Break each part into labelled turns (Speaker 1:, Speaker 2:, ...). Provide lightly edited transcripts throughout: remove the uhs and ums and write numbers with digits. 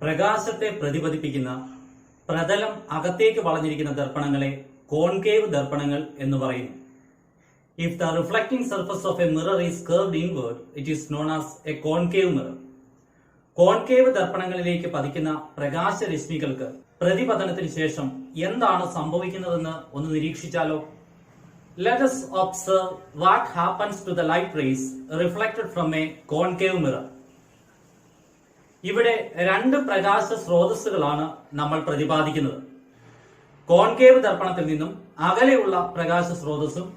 Speaker 1: പ്രകാശത്തെ പ്രതിപതിപ്പിക്കുന്ന പ്രതലം അകത്തേക്ക് വളഞ്ഞിരിക്കുന്ന ദർപ്പണങ്ങളെ കോൺകേവ് ദർപ്പണങ്ങൾ എന്ന് പറയുന്നു. If the reflecting surface of a mirror is curved inward, it is known as a concave mirror. Concave ദർപ്പണങ്ങളിലേക്ക് പതിക്കുന്ന പ്രകാശരശ്മികൾക്ക് പ്രതിപതനത്തിന് ശേഷം എന്താണ് സംഭവിക്കുന്നതെന്ന് ഒന്ന് നിരീക്ഷിച്ചാലോ? Let us observe what happens to the light rays reflected from a concave mirror. ഇവിടെ രണ്ട് പ്രകാശ സ്രോതസ്സുകളാണ് നമ്മൾ പ്രതിപാദിക്കുന്നത്. കോൺകേവ് ദർപ്പണത്തിൽ നിന്നും അകലെയുള്ള പ്രകാശ സ്രോതസ്സും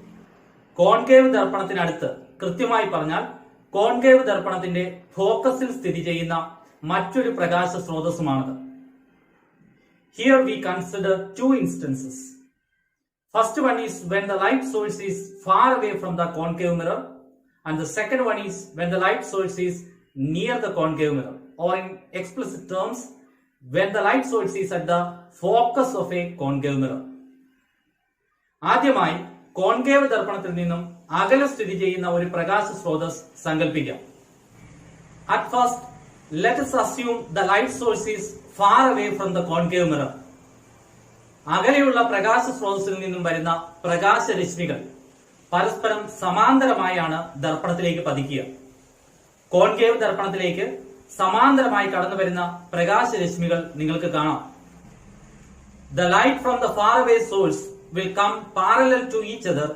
Speaker 1: കോൺകേവ് ദർപ്പണത്തിനടുത്ത്, കൃത്യമായി പറഞ്ഞാൽ കോൺകേവ് ദർപ്പണത്തിന്റെ ഫോക്കസിൽ സ്ഥിതി ചെയ്യുന്ന മറ്റൊരു പ്രകാശ സ്രോതസ്സുമാണത്. Here we consider two instances. First one is when the light source is far away from the concave mirror, and the second one is when the light source is near the concave mirror, or in explicit terms, when the light source is at the focus of a concave mirror. ആദ്യമായി concave ദർപ്പണത്തിൽ നിന്നും അകലെ സ്ഥിതി ചെയ്യുന്ന ഒരു പ്രകാശ സ്രോതസ് സങ്കല്പിക്കാം. At first, let us assume the light source is far away from the concave mirror. അകലെയുള്ള പ്രകാശ സ്രോതസ്സിൽ നിന്നും വരുന്ന പ്രകാശരശ്മികൾ പരസ്പരം സമാന്തരമായാണ് ദർപ്പണത്തിലേക്ക് പതിക്കുക. കോൺകേവ് ദർപ്പണത്തിലേക്ക് സമാന്തരമായി കടന്നു വരുന്ന പ്രകാശരശ്മികൾ നിങ്ങൾക്ക് കാണാം. The light from the faraway source will come parallel to each other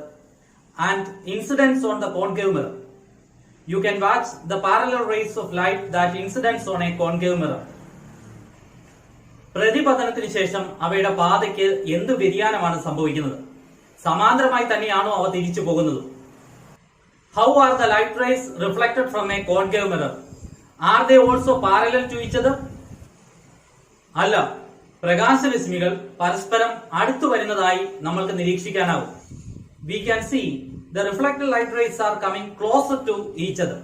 Speaker 1: and incidents on the concave mirror. You can watch the parallel rays of light that incidents on a concave mirror. പ്രതിപതനത്തിന് ശേഷം അവയുടെ പാതയ്ക്ക് എന്ത് വ്യതിയാനമാണ് സംഭവിക്കുന്നത്? സമാന്തരമായി തന്നെയാണോ അവ തിരിച്ചു പോകുന്നത്? How are the light rays reflected from a concave mirror? Are they also parallel to each other? അല്ല, പ്രകാശരശ്മികൾ പരസ്പരം അടുത്തു വരുന്നതായി നമ്മൾക്ക് നിരീക്ഷിക്കാനാവും. We can see the reflected light rays are coming closer to each other.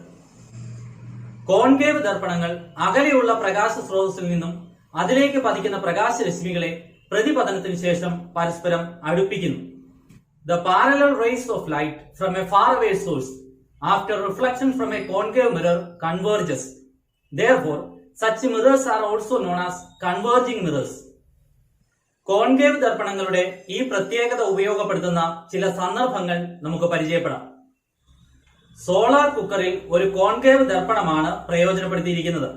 Speaker 1: Concave ദർപ്പണങ്ങൾ അകലെയുള്ള പ്രകാശ സ്രോതസ്സിൽ നിന്നും അതിലേക്ക് പതിക്കുന്ന പ്രകാശരശ്മികളെ പ്രതിപതനത്തിന് ശേഷം പരസ്പരം അടുപ്പിക്കുന്നു. The parallel rays of light from a faraway source after reflection from a concave mirror converges. Therefore, such mirrors are also known as converging mirrors. Concave ദർപ്പണങ്ങളുടെ ഈ പ്രത്യേകത ഉപയോഗപ്പെടുത്തുന്ന ചില സന്ദർഭങ്ങൾ നമുക്ക് പരിചയപ്പെടാം. സോളാർ കുക്കറിൽ ഒരു concave ദർപ്പണമാണ് പ്രയോജനപ്പെടുത്തിയിരിക്കുന്നത്.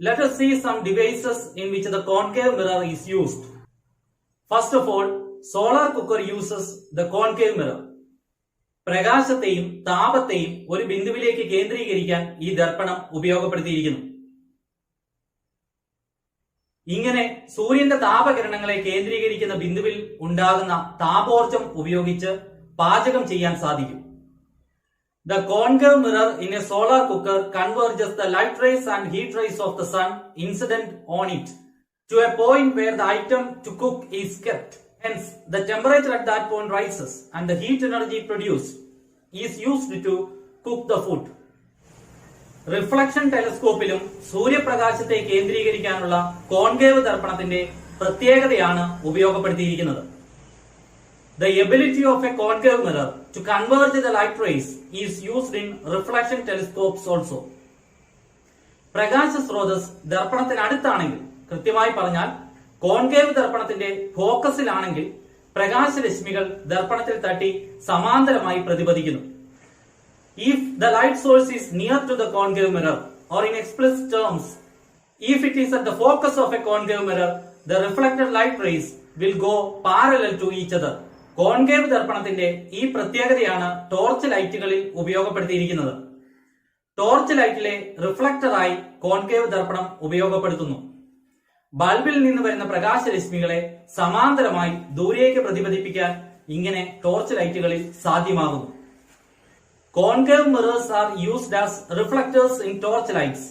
Speaker 1: Let us see some devices in which the concave mirror is used. First of all, solar cooker uses the concave mirror. പ്രകാശത്തെയും താപത്തെയും ഒരു ബിന്ദുവിലേക്ക് കേന്ദ്രീകരിക്കാൻ ഈ ദർപ്പണം ഉപയോഗപ്പെടുത്തിയിരിക്കുന്നു. ഇങ്ങനെ സൂര്യന്റെ താപകിരണങ്ങളെ കേന്ദ്രീകരിക്കുന്ന ബിന്ദുവിൽ ഉണ്ടാകുന്ന താപോർജ്ജം ഉപയോഗിച്ച് പാചകം ചെയ്യാൻ സാധിക്കും. The concave mirror in a solar cooker converges the light rays and heat rays of the sun incident on it to a point where the item to cook is kept. Hence, the temperature at that point rises and the heat energy produced is used to cook the food. Reflection ടെലസ്കോപ്പിലും സൂര്യപ്രകാശത്തെ കേന്ദ്രീകരിക്കാനുള്ള concave ദർപ്പണത്തിന്റെ പ്രത്യേകതയാണ് ഉപയോഗപ്പെടുത്തിയിരിക്കുന്നത്. The ability of a concave mirror to converge the light rays is used in reflection telescopes also. പ്രകാശ സ്രോതസ് ദർപ്പണത്തിനടുത്താണെങ്കിൽ, കൃത്യമായി പറഞ്ഞാൽ കോൺകേവ് ദർപ്പണത്തിന്റെ ഫോക്കസിലാണെങ്കിൽ, പ്രകാശരശ്മികൾ ദർപ്പണത്തിൽ തട്ടി സമാന്തരമായി പ്രതിപദിക്കുന്നു. If the light source is near to the concave mirror, or in explicit terms, if it is at the focus of a concave mirror, the reflected light rays will go parallel to each other. Concave ദർപ്പണത്തിന്റെ ഈ പ്രത്യേകതയാണ് torch ലൈറ്റുകളിൽ ഉപയോഗപ്പെടുത്തിയിരിക്കുന്നത്. Torch ലൈറ്റിലെ റിഫ്ലക്ടറായി concave ദർപ്പണം ഉപയോഗപ്പെടുത്തുന്നു. ബൾബിൽ നിന്ന് വരുന്ന പ്രകാശരശ്മികളെ സമാന്തരമായി ദൂരേക്ക് പ്രതിപദിപ്പിക്കാൻ ഇങ്ങനെ ടോർച്ച് ലൈറ്റുകളിൽ സാധ്യമാകുന്നു. Concave mirrors are used as reflectors in torch lights.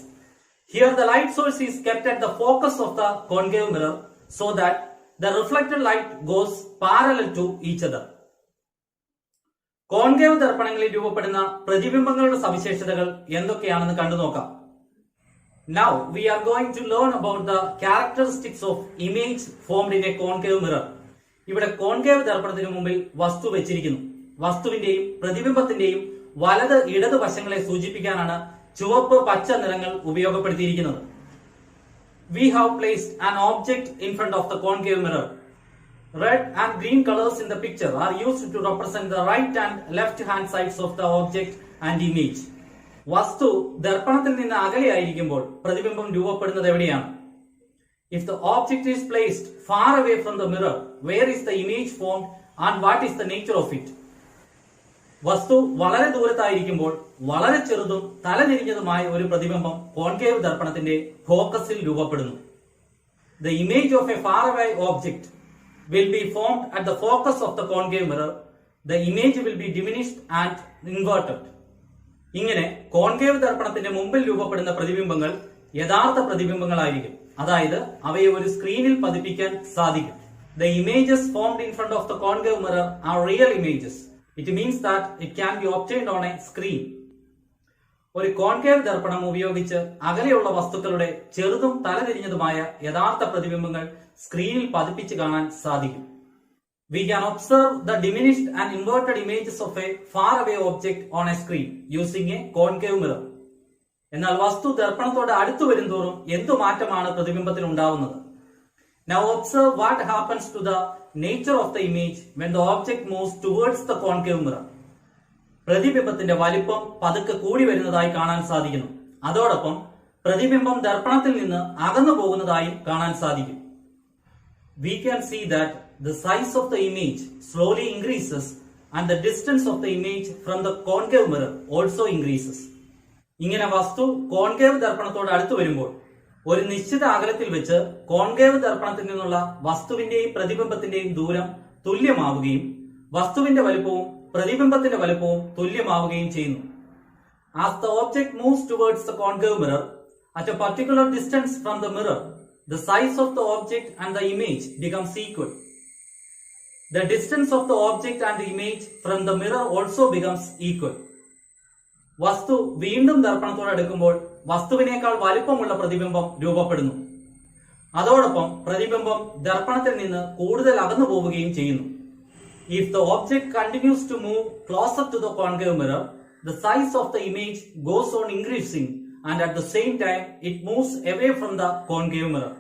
Speaker 1: Here the light source is kept at the focus of the concave mirror so that the reflected light goes parallel to each other. Concave ദർപ്പണങ്ങളിൽ രൂപപ്പെടുന്ന പ്രതിബിംബങ്ങളുടെ സവിശേഷതകൾ എന്തൊക്കെയാണെന്ന് കണ്ടു നോക്കാം. Now we are going to learn about the characteristics of image formed in a concave mirror. ഇവിടെ concave ദർപ്പണത്തിന് മുമ്പിൽ വസ്തു വെച്ചിരിക്കുന്നു. വസ്തുവിന്റെയും പ്രതിബിംബത്തിന്റെയും വലത് ഇടത് വശങ്ങളെ സൂചിപ്പിക്കാനാണ് ചുവപ്പ് പച്ച നിറങ്ങൾ ഉപയോഗപ്പെടുത്തിയിരിക്കുന്നത്. we have placed an object in front of the concave mirror. Red and green colors in the picture are used to represent the right and left hand sides of the object and image. വസ്തു ദർപ്പണത്തിൽ നിന്ന് അകലെയായിരിക്കുമ്പോൾ പ്രതിബിംബം രൂപപ്പെടുന്നത് എവിടെയാണ്? If the object is placed far away from the mirror, where is the image formed and what is the nature of it? വസ്തു വളരെ ദൂരത്തായിരിക്കുമ്പോൾ വളരെ ചെറുതും തലതിരിഞ്ഞതുമായ ഒരു പ്രതിബിംബം കോൺകേവ് ദർപ്പണത്തിന്റെ ഫോക്കസിൽ രൂപപ്പെടുന്നു. The image of a faraway object will be formed at the focus of the concave mirror. The image will be diminished and inverted. ഇങ്ങനെ concave ദർപ്പണത്തിന്റെ മുമ്പിൽ രൂപപ്പെടുന്ന പ്രതിബിംബങ്ങൾ യഥാർത്ഥ പ്രതിബിംബങ്ങളായിരിക്കും. അതായത് അവയെ ഒരു സ്ക്രീനിൽ പതിപ്പിക്കാൻ സാധിക്കും. The images formed in front of the concave mirror are real images. It means that it can be obtained on a screen. ഒരു കോൺകേവ് ദർപ്പണം ഉപയോഗിച്ച് അകലെയുള്ള വസ്തുക്കളുടെ ചെറുതും തലതിരിഞ്ഞതുമായ യഥാർത്ഥ പ്രതിബിംബങ്ങൾ സ്ക്രീനിൽ പതിപ്പിച്ച് കാണാൻ സാധിക്കും. We can observe the diminished and inverted images of a faraway object on a screen using a concave mirror. എന്നാൽ വസ്തു ദർപ്പണത്തോട് അടുത്തു വരുന്തോറും എന്തു മാറ്റമാണ് പ്രതിബിംബത്തിൽ ഉണ്ടാവുന്നത്? Now observe what happens to the nature of the image when the object moves towards the concave mirror. പ്രതിബിംബത്തിന്റെ വലിപ്പം പതുക്കെ കൂടി വരുന്നതായി കാണാൻ സാധിക്കുന്നു. അതോടൊപ്പം പ്രതിബിംബം ദർപ്പണത്തിൽ നിന്ന് അകന്നു പോകുന്നതായും കാണാൻ സാധിക്കും. We can see that the size of the image slowly increases and the distance of the image from the concave mirror also increases. ഇങ്ങനെ വസ്തു കോൺകേവ് ദർപ്പണത്തോട് അടുത്തു വരുമ്പോൾ ഒരു നിശ്ചിത അകലത്തിൽ വെച്ച് കോൺകേവ് ദർപ്പണത്തിൽ നിന്നുള്ള വസ്തുവിന്റെയും പ്രതിബിംബത്തിന്റെയും ദൂരം തുല്യമാവുകയും വസ്തുവിന്റെ വലുപ്പവും പ്രതിബിംബത്തിന്റെ വലുപ്പവും തുല്യമാവുകയും ചെയ്യുന്നു. As the object moves towards the concave mirror at a particular distance from the mirror, the size of the object and the image becomes equal. The distance of the object and the image from the mirror also becomes equal. വസ്തു വീണ്ടും ദർപ്പണത്തോട് അടുക്കുമ്പോൾ വസ്തുവിനേക്കാൾ വലിപ്പമുള്ള പ്രതിബിംബം രൂപപ്പെടുന്നു. അതോടൊപ്പം പ്രതിബിംബം ദർപ്പണത്തിൽ നിന്ന് കൂടുതൽ അകന്നു പോവുകയും ചെയ്യുന്നു. If the object continues to move closer to the concave mirror, the size of the image goes on increasing and at the same time it moves away from the concave mirror.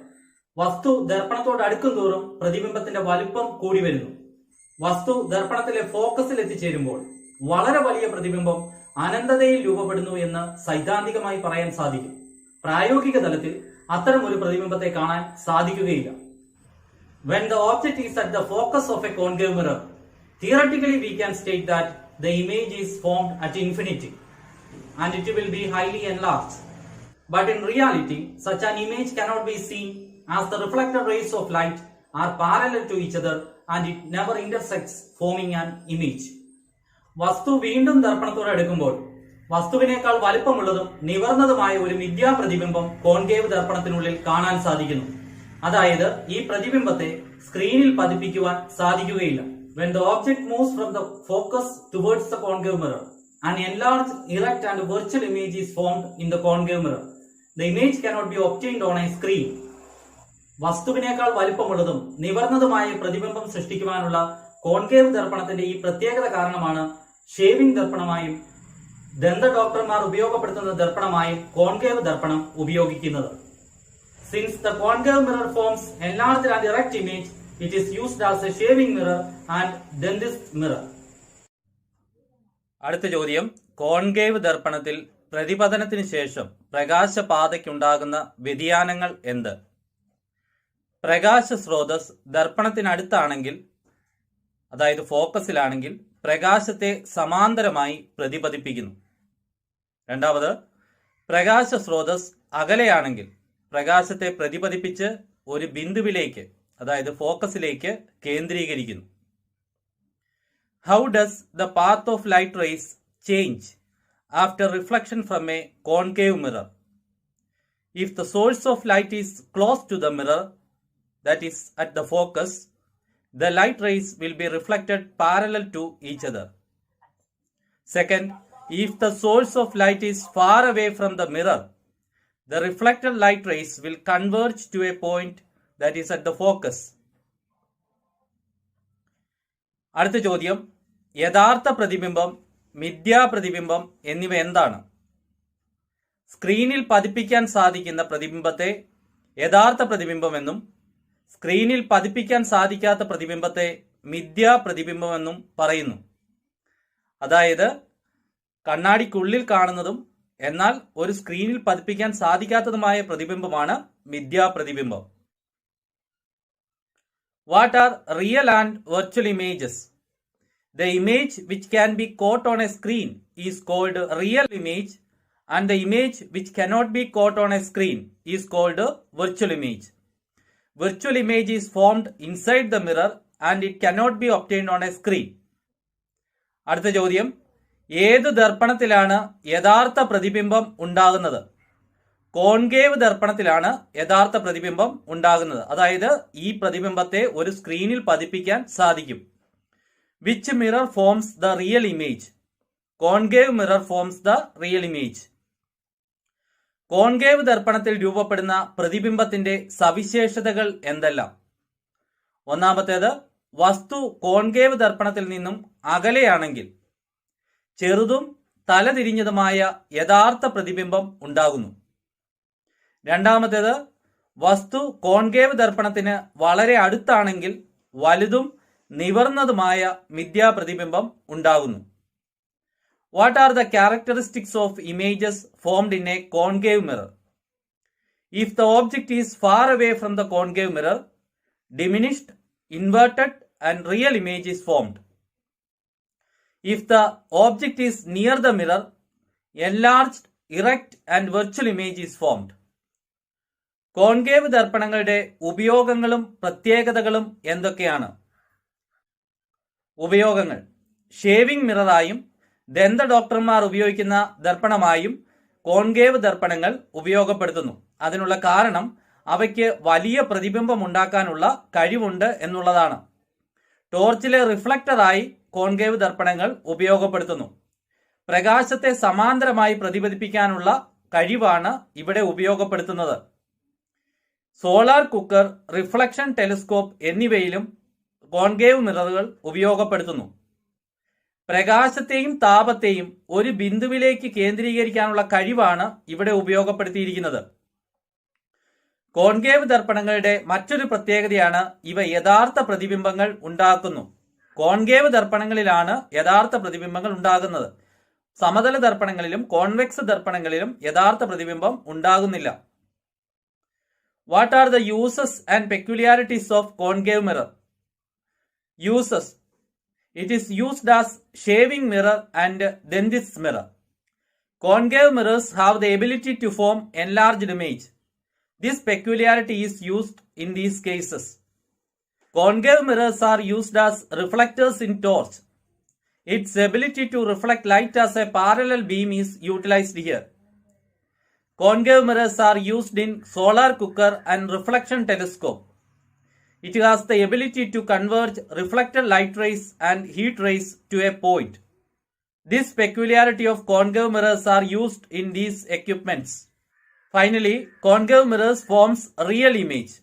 Speaker 1: വസ്തു ദർപ്പണത്തോട് അടുക്കും തോറും പ്രതിബിംബത്തിന്റെ വലിപ്പം കൂടി വരുന്നു. വസ്തു ദർപ്പണത്തിലെ ഫോക്കസിൽ എത്തിച്ചേരുമ്പോൾ വളരെ വലിയ പ്രതിബിംബം അനന്തതയിൽ രൂപപ്പെടുന്നു എന്ന് സൈദ്ധാന്തികമായി പറയാൻ സാധിക്കും. പ്രായോഗിക തലത്തിൽ അത്തരം ഒരു പ്രതിബിംബത്തെ കാണാൻ സാധിക്കുകയില്ല. When the object is at the focus of a concave mirror, theoretically we can state that the image is formed at infinity and it will be highly enlarged. But in reality, such an image cannot be seen as the reflected rays of light are parallel to each other and it never intersects, forming an image. വസ്തു വീണ്ടും ദർപ്പണത്തോട് അടുക്കുമ്പോൾ വസ്തുവിനേക്കാൾ വലിപ്പമുള്ളതും നിവർന്നതുമായ ഒരു മിഥ്യാ പ്രതിബിംബം concave ദർപ്പണത്തിനുള്ളിൽ കാണാൻ സാധിക്കുന്നു. അതായത് ഈ പ്രതിബിംബത്തെ സ്ക്രീനിൽ പതിപ്പിക്കുവാൻ സാധിക്കുകയില്ല. When the object moves from the focus towards the concave mirror, an enlarged, erect and virtual image is formed in the concave mirror. The image cannot be obtained on a screen. വസ്തുവിനേക്കാൾ വലിപ്പമുള്ളതും നിവർന്നതുമായ പ്രതിബിംബം സൃഷ്ടിക്കുവാനുള്ള concave ദർപ്പണത്തിന്റെ ഈ പ്രത്യേകത കാരണമാണ് shaving ദർപ്പണമായും ദന്ത ഡോക്ടർമാർ ഉപയോഗപ്പെടുത്തുന്ന ദർപ്പണമായും concave ദർപ്പണം ഉപയോഗിക്കുന്നത്. Since the concave mirror forms enlarged and erect image, it is used as a shaving mirror and dentist mirror. അടുത്ത ചോദ്യം, കോൺകേവ് ദർപ്പണത്തിൽ പ്രതിപതനത്തിന് ശേഷം പ്രകാശപാതയ്ക്കുണ്ടാകുന്ന വ്യതിയാനങ്ങൾ എന്ത്? പ്രകാശ സ്രോതസ് ദർപ്പണത്തിനടുത്താണെങ്കിൽ, അതായത് ഫോക്കസിലാണെങ്കിൽ, പ്രകാശത്തെ സമാന്തരമായി പ്രതിപതിപ്പിക്കുന്നു. രണ്ടാമത്, പ്രകാശ സ്രോതസ് അകലെയാണെങ്കിൽ പ്രകാശത്തെ പ്രതിപതിപ്പിച്ച് ഒരു ബിന്ദുവിലേക്ക്, അതായത് ഫോക്കസിലേക്ക് കേന്ദ്രീകരിക്കുന്നു. How does the path of light rays change after reflection from a concave mirror? If the source of light is close to the mirror, that is at the focus, the light rays will be reflected parallel to each other. Second, if the source of light is far away from the mirror, the reflected light rays will converge to a point that is at the focus. അടുത്ത ചോദ്യം, യഥാർത്ഥ പ്രതിബിംബം, മിഥ്യാപ്രതിബിംബം എന്നിവ എന്താണ്? സ്ക്രീനിൽ പതിപ്പിക്കാൻ സാധിക്കുന്ന പ്രതിബിംബത്തെ യഥാർത്ഥ പ്രതിബിംബമെന്നും സ്ക്രീനിൽ പതിപ്പിക്കാൻ സാധിക്കാത്ത പ്രതിബിംബത്തെ മിഥ്യാ പ്രതിബിംബമെന്നും പറയുന്നു. അതായത് കണ്ണാടിക്കുള്ളിൽ കാണുന്നതും എന്നാൽ ഒരു സ്ക്രീനിൽ പതിപ്പിക്കാൻ സാധിക്കാത്തതുമായ പ്രതിബിംബമാണ് മിഥ്യാ പ്രതിബിംബം. What are real and virtual images? The image which can be caught on a screen is called real image, and the image which cannot be caught on a screen is called virtual image. Virtual image is formed inside the mirror and it cannot be obtained on a screen. അടുത്ത ചോദ്യം, ഏത് ദർപ്പണത്തിലാണ് യഥാർത്ഥ പ്രതിബിംബം ഉണ്ടാകുന്നത്? Concave ദർപ്പണത്തിലാണ് യഥാർത്ഥ പ്രതിബിംബം ഉണ്ടാകുന്നത്. അതായത് ഈ പ്രതിബിംബത്തെ ഒരു സ്ക്രീനിൽ പതിപ്പിക്കാൻ സാധിക്കും. Which mirror forms the real image? Concave mirror forms the real image. Concave ദർപ്പണത്തിൽ രൂപപ്പെടുന്ന പ്രതിബിംബത്തിന്റെ സവിശേഷതകൾ എന്തെല്ലാം? ഒന്നാമത്തേത്, വസ്തു കോൺകേവ് ദർപ്പണത്തിൽ നിന്നും അകലെയാണെങ്കിൽ ചെറുതും തലതിരിഞ്ഞതുമായ യഥാർത്ഥ പ്രതിബിംബം ഉണ്ടാകുന്നു. രണ്ടാമത്തേത്, വസ്തു കോൺകേവ് ദർപ്പണത്തിന് വളരെ അടുത്താണെങ്കിൽ വലുതും നിവർന്നതുമായ മിഥ്യാ പ്രതിബിംബം ഉണ്ടാകുന്നു. What are the characteristics of images formed in a concave mirror? If the object is far away from the concave mirror, diminished, inverted and real image is formed. If the object is near the mirror, enlarged, erect and virtual image is formed. Concave ദർപ്പണങ്ങളുടെ ഉപയോഗങ്ങളും പ്രത്യേകതകളും എന്തൊക്കെയാണ്? ഉപയോഗങ്ങൾ: shaving മിററായും ദന്ത ഡോക്ടർമാർ ഉപയോഗിക്കുന്ന ദർപ്പണമായും concave ദർപ്പണങ്ങൾ ഉപയോഗപ്പെടുത്തുന്നു. അതിനുള്ള കാരണം അവയ്ക്ക് വലിയ പ്രതിബിംബം ഉണ്ടാക്കാനുള്ള കഴിവുണ്ട് എന്നുള്ളതാണ്. ടോർച്ചിലെ റിഫ്ലക്ടറായി കോൺകേവ് ദർപ്പണങ്ങൾ ഉപയോഗപ്പെടുത്തുന്നു. പ്രകാശത്തെ സമാന്തരമായി പ്രതിഫലിപ്പിക്കാനുള്ള കഴിവാണ് ഇവിടെ ഉപയോഗപ്പെടുത്തുന്നത്. സോളാർ കുക്കർ, റിഫ്ലക്ഷൻ ടെലിസ്കോപ്പ് എന്നിവയിലും കോൺകേവ് മിററുകൾ ഉപയോഗപ്പെടുത്തുന്നു. പ്രകാശത്തെയും താപത്തെയും ഒരു ബിന്ദുവിലേക്ക് കേന്ദ്രീകരിക്കാനുള്ള കഴിവാണ് ഇവിടെ ഉപയോഗപ്പെടുത്തിയിരിക്കുന്നത്. കോൺകേവ് ദർപ്പണങ്ങളുടെ മറ്റൊരു പ്രത്യേകതയാണ് ഇവ യഥാർത്ഥ പ്രതിബിംബങ്ങൾ ഉണ്ടാക്കുന്നു. കോൺകേവ് ദർപ്പണങ്ങളിലാണ് യഥാർത്ഥ പ്രതിബിംബങ്ങൾ ഉണ്ടാകുന്നത്. സമതല ദർപ്പണങ്ങളിലും കോൺവെക്സ് ദർപ്പണങ്ങളിലും യഥാർത്ഥ പ്രതിബിംബം ഉണ്ടാകുന്നില്ല. What are the uses and peculiarities of concave mirror? Uses: it is used as shaving mirror and dentist mirror. Concave mirrors have the ability to form enlarged image. This peculiarity is used in these cases. Concave mirrors are used as reflectors in torch. Its ability to reflect light as a parallel beam is utilized here. Concave mirrors are used in solar cooker and reflection telescope. It has the ability to converge reflected light rays and heat rays to a point. This peculiarity of concave mirrors are used in these equipments. Finally, concave mirrors forms real image.